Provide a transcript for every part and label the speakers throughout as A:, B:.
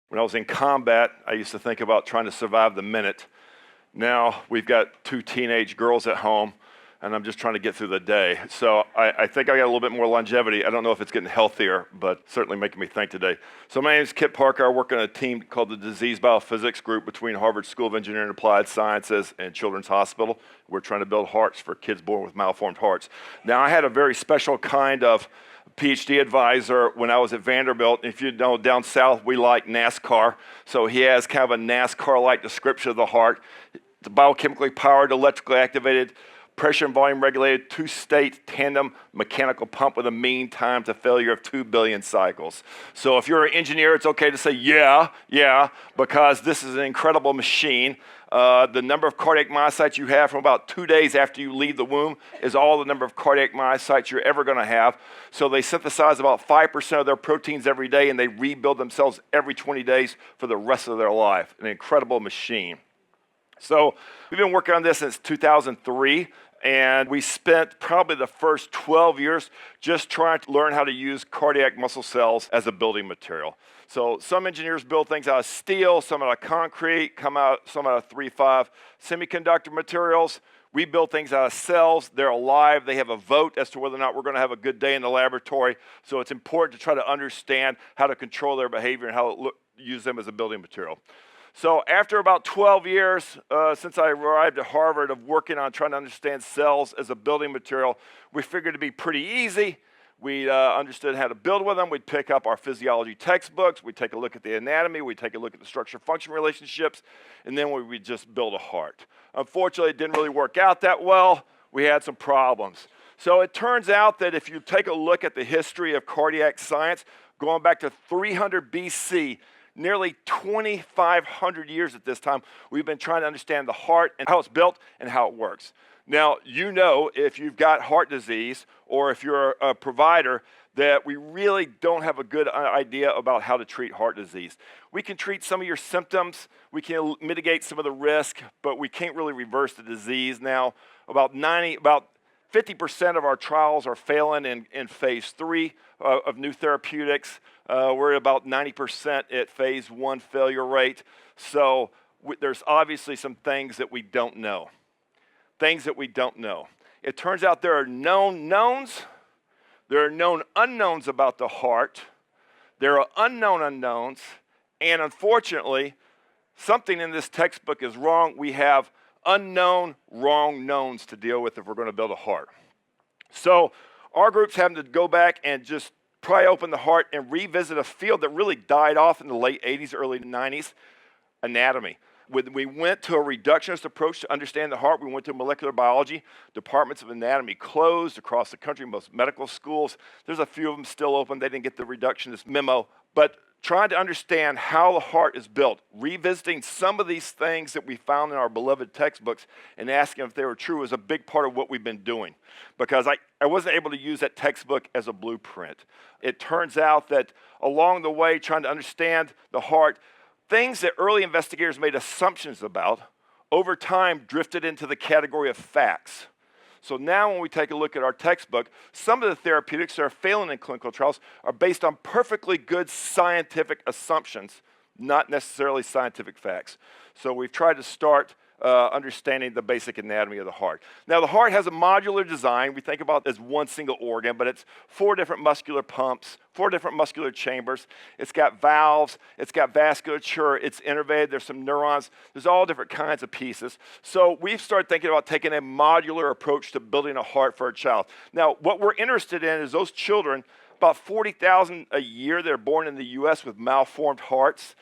A: When I was in combat, I used to think about trying to survive the minute. Now we've got 2 teenage girls at home, and I'm just trying to get through the day. So I think I got a little bit more longevity. I don't know if it's getting healthier, but certainly making me think today. So my name is Kip Parker. I work on a team called the Disease Biophysics Group between Harvard School of Engineering and Applied Sciences and Children's Hospital. We're trying to build hearts for kids born with malformed hearts. Now I had a very special kind of PhD advisor when I was at Vanderbilt. If you know, down south, we like NASCAR. So he has kind of a NASCAR-like description of the heart. It's biochemically powered, electrically activated, pressure and volume regulated, 2-state tandem mechanical pump with a mean time to failure of 2 billion cycles. So if you're an engineer, it's okay to say, yeah, because this is an incredible machine. The number of cardiac myocytes you have from about 2 days after you leave the womb is all the number of cardiac myocytes you're ever going to have. So they synthesize about 5% of their proteins every day, and they rebuild themselves every 20 days for the rest of their life. An incredible machine. So we've been working on this since 2003. And we spent probably the first 12 years just trying to learn how to use cardiac muscle cells as a building material. So some engineers build things out of steel, some out of concrete, some out of 3-5 semiconductor materials. We build things out of cells. They're alive. They have a vote as to whether or not we're going to have a good day in the laboratory. So it's important to try to understand how to control their behavior and how to use them as a building material. So after about 12 years since I arrived at Harvard of working on trying to understand cells as a building material, we figured it'd be pretty easy. We understood how to build with them. We'd pick up our physiology textbooks. We'd take a look at the anatomy. We'd take a look at the structure-function relationships. And then we would just build a heart. Unfortunately, it didn't really work out that well. We had some problems. So it turns out that if you take a look at the history of cardiac science, going back to 300 BC, nearly 2,500 years at this time, we've been trying to understand the heart and how it's built and how it works. Now, you know, if you've got heart disease or if you're a provider, that we really don't have a good idea about how to treat heart disease. We can treat some of your symptoms, we can mitigate some of the risk, but we can't really reverse the disease. Now, about 50% of our trials are failing in phase 3 of new therapeutics. We're at about 90% at phase 1 failure rate. So there's obviously some things that we don't know. It turns out there are known knowns. There are known unknowns about the heart. There are unknown unknowns. And unfortunately, something in this textbook is wrong. We have unknown wrong knowns to deal with if we're going to build a heart. So our group's having to go back and just pry open the heart and revisit a field that really died off in the late 80s, early 90s, anatomy. When we went to a reductionist approach to understand the heart, we went to molecular biology. Departments of anatomy closed across the country, most medical schools. There's a few of them still open. They didn't get the reductionist memo. But trying to understand how the heart is built, revisiting some of these things that we found in our beloved textbooks and asking if they were true is a big part of what we've been doing. Because I wasn't able to use that textbook as a blueprint. It turns out that along the way, trying to understand the heart, things that early investigators made assumptions about, over time drifted into the category of facts. So now when we take a look at our textbook, some of the therapeutics that are failing in clinical trials are based on perfectly good scientific assumptions, not necessarily scientific facts. So we've tried to start understanding the basic anatomy of the heart. Now the heart has a modular design. We think about it as one single organ, but it's 4 different muscular pumps, 4 different muscular chambers. It's got valves, it's got vasculature, it's innervated, there's some neurons, there's all different kinds of pieces. So we've started thinking about taking a modular approach to building a heart for a child. Now what we're interested in is those children, about 40,000 a year that are born in the US with malformed hearts.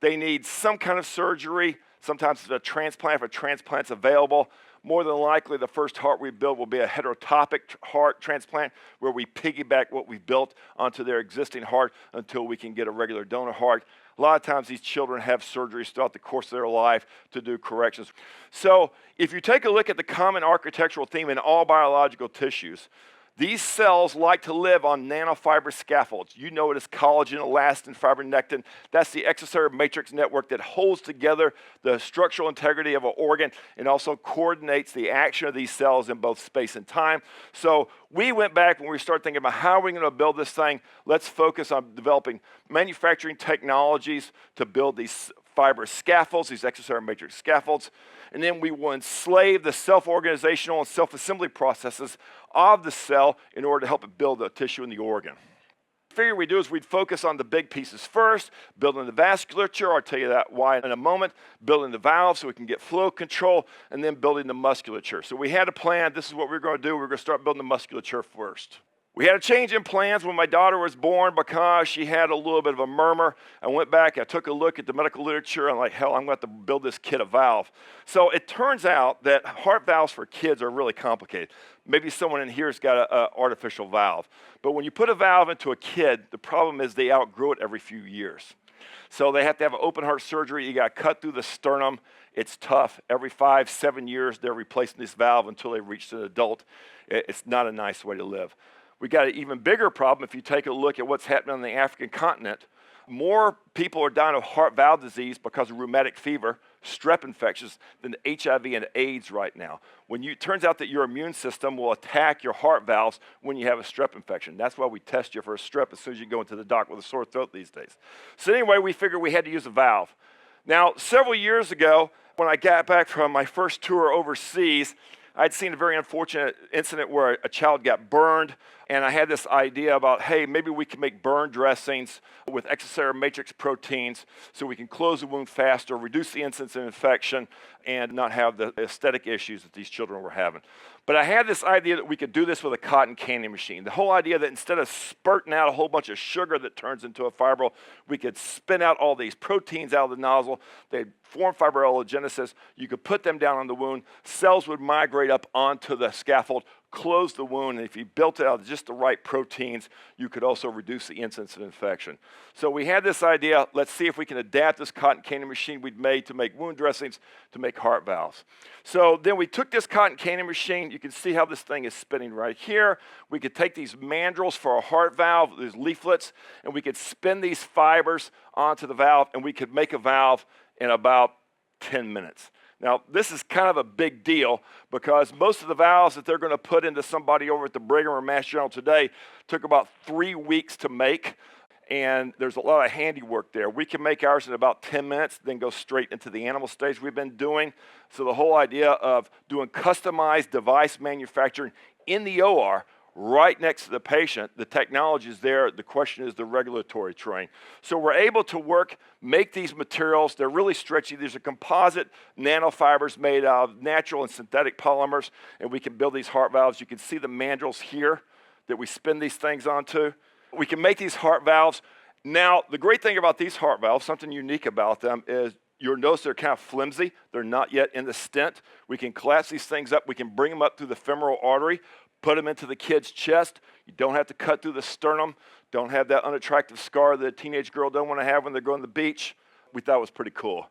A: They need some kind of surgery. Sometimes it's a transplant if a transplant's available. More than likely, the first heart we build will be a heterotopic heart transplant where we piggyback what we've built onto their existing heart until we can get a regular donor heart. A lot of times these children have surgeries throughout the course of their life to do corrections. So if you take a look at the common architectural theme in all biological tissues, These cells like to live on nanofiber scaffolds. You know it as collagen, elastin, fibronectin. That's the extracellular matrix network that holds together the structural integrity of an organ and also coordinates the action of these cells in both space and time. So we went back when we started thinking about how are we going to build this thing. Let's focus on developing manufacturing technologies to build these fiber scaffolds, these extracellular matrix scaffolds, and then we will enslave the self-organizational and self-assembly processes of the cell in order to help it build the tissue in the organ. The figure we do is we'd focus on the big pieces first, building the vasculature, I'll tell you that why in a moment, building the valves so we can get flow control, and then building the musculature. So we had a plan, this is what we were going to do, we were going to start building the musculature first. We had a change in plans when my daughter was born because she had a little bit of a murmur. I went back, I took a look at the medical literature, and I'm like, hell, I'm going to have to build this kid a valve. So it turns out that heart valves for kids are really complicated. Maybe someone in here has got an artificial valve. But when you put a valve into a kid, the problem is they outgrow it every few years. So they have to have an open heart surgery. You got to cut through the sternum. It's tough. Every 5-7 years, they're replacing this valve until they reach an adult. It's not a nice way to live. We got an even bigger problem if you take a look at what's happening on the African continent. More people are dying of heart valve disease because of rheumatic fever, strep infections, than HIV and AIDS right now. It turns out that your immune system will attack your heart valves when you have a strep infection. That's why we test you for a strep as soon as you go into the doctor with a sore throat these days. So anyway, we figured we had to use a valve. Now, several years ago, when I got back from my first tour overseas, I'd seen a very unfortunate incident where a child got burned, and I had this idea about, hey, maybe we can make burn dressings with extracellular matrix proteins so we can close the wound faster, reduce the incidence of infection, and not have the aesthetic issues that these children were having. But I had this idea that we could do this with a cotton candy machine. The whole idea that instead of spurting out a whole bunch of sugar that turns into a fibril, we could spin out all these proteins out of the nozzle. They'd form fibrillogenesis. You could put them down on the wound. Cells would migrate up onto the scaffold, close the wound, and if you built it out of just the right proteins, you could also reduce the incidence of infection. So we had this idea, let's see if we can adapt this cotton candy machine we'd made to make wound dressings to make heart valves. So then we took this cotton candy machine, you can see how this thing is spinning right here. We could take these mandrels for a heart valve, these leaflets, and we could spin these fibers onto the valve, and we could make a valve in about 10 minutes. Now, this is kind of a big deal because most of the valves that they're going to put into somebody over at the Brigham or Mass General today took about 3 weeks to make, and there's a lot of handiwork there. We can make ours in about 10 minutes, then go straight into the animal stage we've been doing. So the whole idea of doing customized device manufacturing in the OR right next to the patient, the technology is there. The question is the regulatory terrain. So we're able to make these materials. They're really stretchy. These are composite nanofibers made out of natural and synthetic polymers, and we can build these heart valves. You can see the mandrels here that we spin these things onto. We can make these heart valves. Now, the great thing about these heart valves, something unique about them, is you'll notice they're kind of flimsy. They're not yet in the stent. We can collapse these things up. We can bring them up through the femoral artery, put them into the kid's chest. You don't have to cut through the sternum. Don't have that unattractive scar that a teenage girl don't want to have when they're going to the beach. We thought it was pretty cool.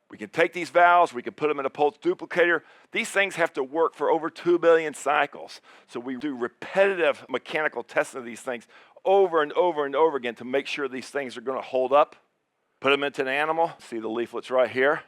A: We can take these valves, we can put them in a pulse duplicator. These things have to work for over 2 billion cycles. So we do repetitive mechanical testing of these things over and over and over again to make sure these things are going to hold up. Put them into an animal, see the leaflets right here,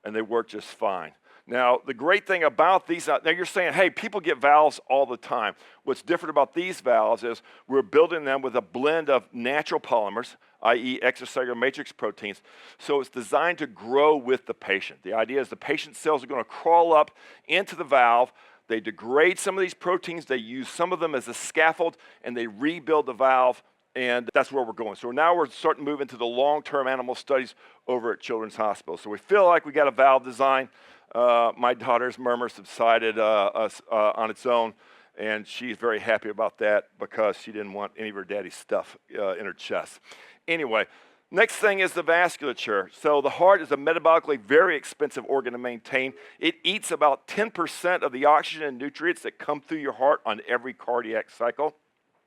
A: and they work just fine. Now, the great thing about these, now you're saying, hey, people get valves all the time. What's different about these valves is we're building them with a blend of natural polymers, i.e. extracellular matrix proteins. So it's designed to grow with the patient. The idea is the patient cells are going to crawl up into the valve. They degrade some of these proteins. They use some of them as a scaffold, and they rebuild the valve. And that's where we're going. So now we're starting to move into the long-term animal studies over at Children's Hospital. So we feel like we got a valve design. My daughter's murmur subsided on its own, and she's very happy about that because she didn't want any of her daddy's stuff in her chest. Anyway, next thing is the vasculature. So the heart is a metabolically very expensive organ to maintain. It eats about 10% of the oxygen and nutrients that come through your heart on every cardiac cycle.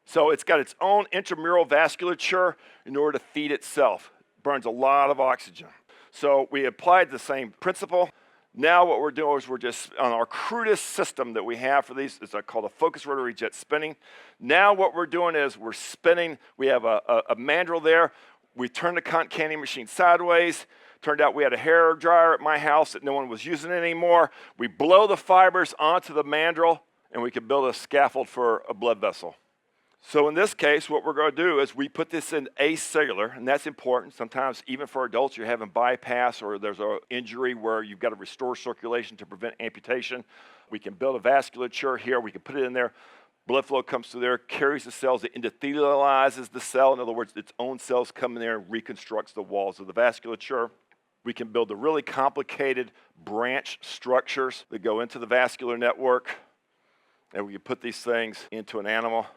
A: So it's got its own intramural vasculature in order to feed itself. It burns a lot of oxygen. So we applied the same principle. Now what we're doing is we're just, on our crudest system that we have for these, it's called a focused rotary jet spinning. Now what we're doing is we're spinning, we have a mandrel there, we turn the cotton candy machine sideways. Turned out we had a hair dryer at my house that no one was using anymore. We blow the fibers onto the mandrel and we can build a scaffold for a blood vessel. So in this case, what we're going to do is we put this in acellular, and that's important. Sometimes even for adults, you're having bypass or there's an injury where you've got to restore circulation to prevent amputation. We can build a vasculature here. We can put it in there. Blood flow comes through there, carries the cells, it endothelializes the cell. In other words, its own cells come in there and reconstructs the walls of the vasculature. We can build the really complicated branch structures that go into the vascular network, and we can put these things into an animal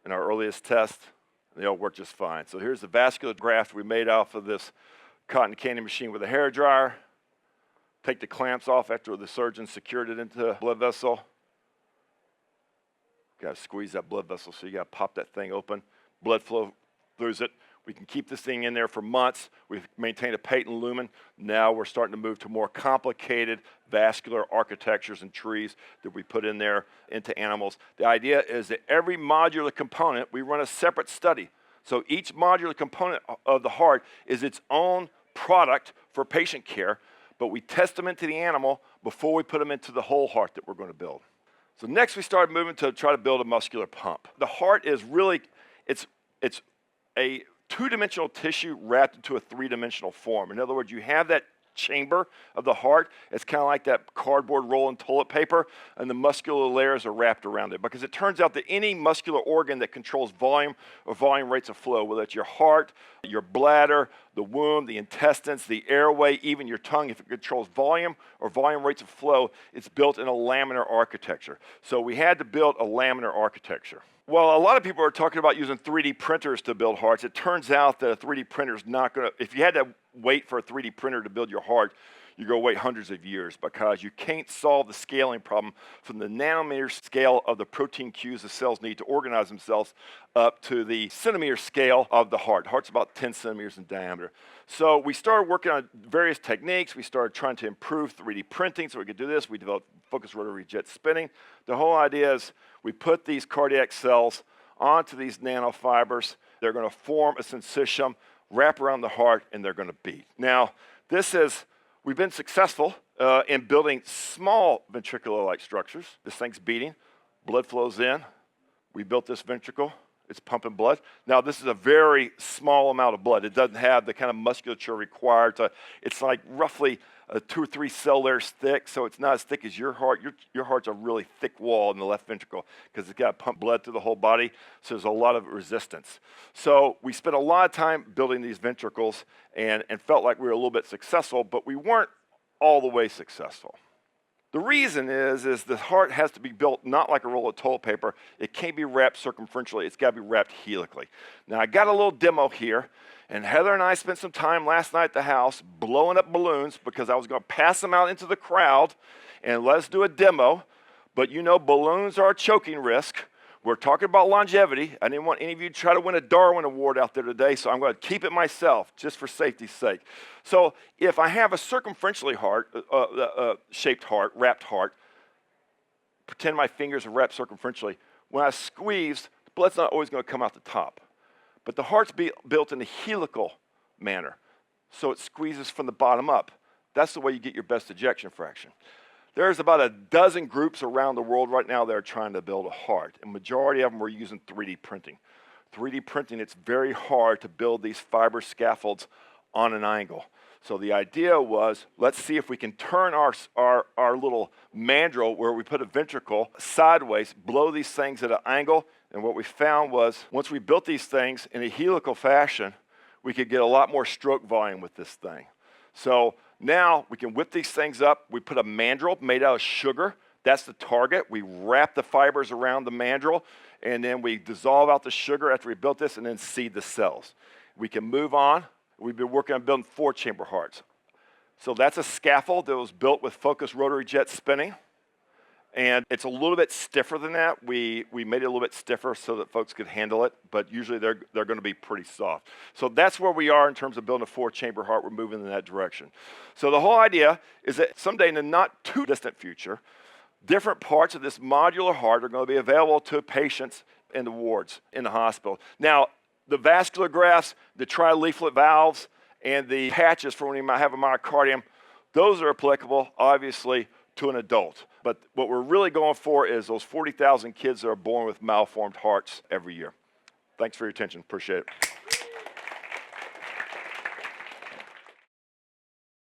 A: in our earliest test, and they all work just fine. So here's the vascular graft we made off of this cotton candy machine with a hair dryer. Take the clamps off after the surgeon secured it into the blood vessel. Got to squeeze that blood vessel, so you got to pop that thing open. Blood flow through it. We can keep this thing in there for months. We've maintained a patent lumen. Now we're starting to move to more complicated vascular architectures and trees that we put in there into animals. The idea is that every modular component, we run a separate study. So each modular component of the heart is its own product for patient care, but we test them into the animal before we put them into the whole heart that we're going to build. So next we started moving to try to build a muscular pump. The heart is really, it's a two-dimensional tissue wrapped into a three-dimensional form. In other words, you have that chamber of the heart. It's kind of like that cardboard roll in toilet paper, and the muscular layers are wrapped around it. Because it turns out that any muscular organ that controls volume or volume rates of flow, whether it's your heart, your bladder, the womb, the intestines, the airway, even your tongue, if it controls volume or volume rates of flow, it's built in a laminar architecture. So we had to build a laminar architecture. Well, a lot of people are talking about using 3D printers to build hearts. It turns out that a 3D printer is not going to, if you had to wait for a 3D printer to build your heart, you're going to wait hundreds of years because you can't solve the scaling problem from the nanometer scale of the protein cues the cells need to organize themselves up to the centimeter scale of the heart. The heart's about 10 centimeters in diameter. So we started working on various techniques. We started trying to improve 3D printing so we could do this. We developed focused rotary jet spinning. The whole idea is we put these cardiac cells onto these nanofibers. They're going to form a syncytium, wrap around the heart, and they're going to beat. Now, we've been successful in building small ventricular-like structures. This thing's beating. Blood flows in. We built this ventricle. It's pumping blood. Now, this is a very small amount of blood. It doesn't have the kind of musculature required to, it's like roughly 2 or 3 cell layers thick, so it's not as thick as your heart. Your heart's a really thick wall in the left ventricle because it's got to pump blood through the whole body, so there's a lot of resistance. So we spent a lot of time building these ventricles and felt like we were a little bit successful, but we weren't all the way successful. The reason is the heart has to be built not like a roll of toilet paper. It can't be wrapped circumferentially. It's got to be wrapped helically. Now, I got a little demo here, and Heather and I spent some time last night at the house blowing up balloons because I was going to pass them out into the crowd and let's do a demo. But you know, balloons are a choking risk. We're talking about longevity. I didn't want any of you to try to win a Darwin Award out there today, so I'm going to keep it myself, just for safety's sake. So if I have a circumferentially shaped heart, wrapped heart, pretend my fingers are wrapped circumferentially, when I squeeze, the blood's not always going to come out the top. But the heart's built in a helical manner, so it squeezes from the bottom up. That's the way you get your best ejection fraction. There's about a dozen groups around the world right now that are trying to build a heart. And majority of them are using 3D printing. 3D printing, it's very hard to build these fiber scaffolds on an angle. So the idea was, let's see if we can turn our little mandrel where we put a ventricle sideways, blow these things at an angle. And what we found was, once we built these things in a helical fashion, we could get a lot more stroke volume with this thing. So now we can whip these things up. We put a mandrel made out of sugar. That's the target. We wrap the fibers around the mandrel, and then we dissolve out the sugar after we built this and then seed the cells. We can move on. We've been working on building 4-chamber hearts. So that's a scaffold that was built with focused rotary jet spinning. And it's a little bit stiffer than that. We made it a little bit stiffer so that folks could handle it, but usually they're going to be pretty soft. So that's where we are in terms of building a 4-chamber heart. We're moving in that direction. So the whole idea is that someday in the not too distant future, different parts of this modular heart are going to be available to patients in the wards, in the hospital. Now, the vascular grafts, the tri-leaflet valves, and the patches for when you might have a myocardium, those are applicable, obviously, to an adult. But what we're really going for is those 40,000 kids that are born with malformed hearts every year. Thanks for your attention. Appreciate it.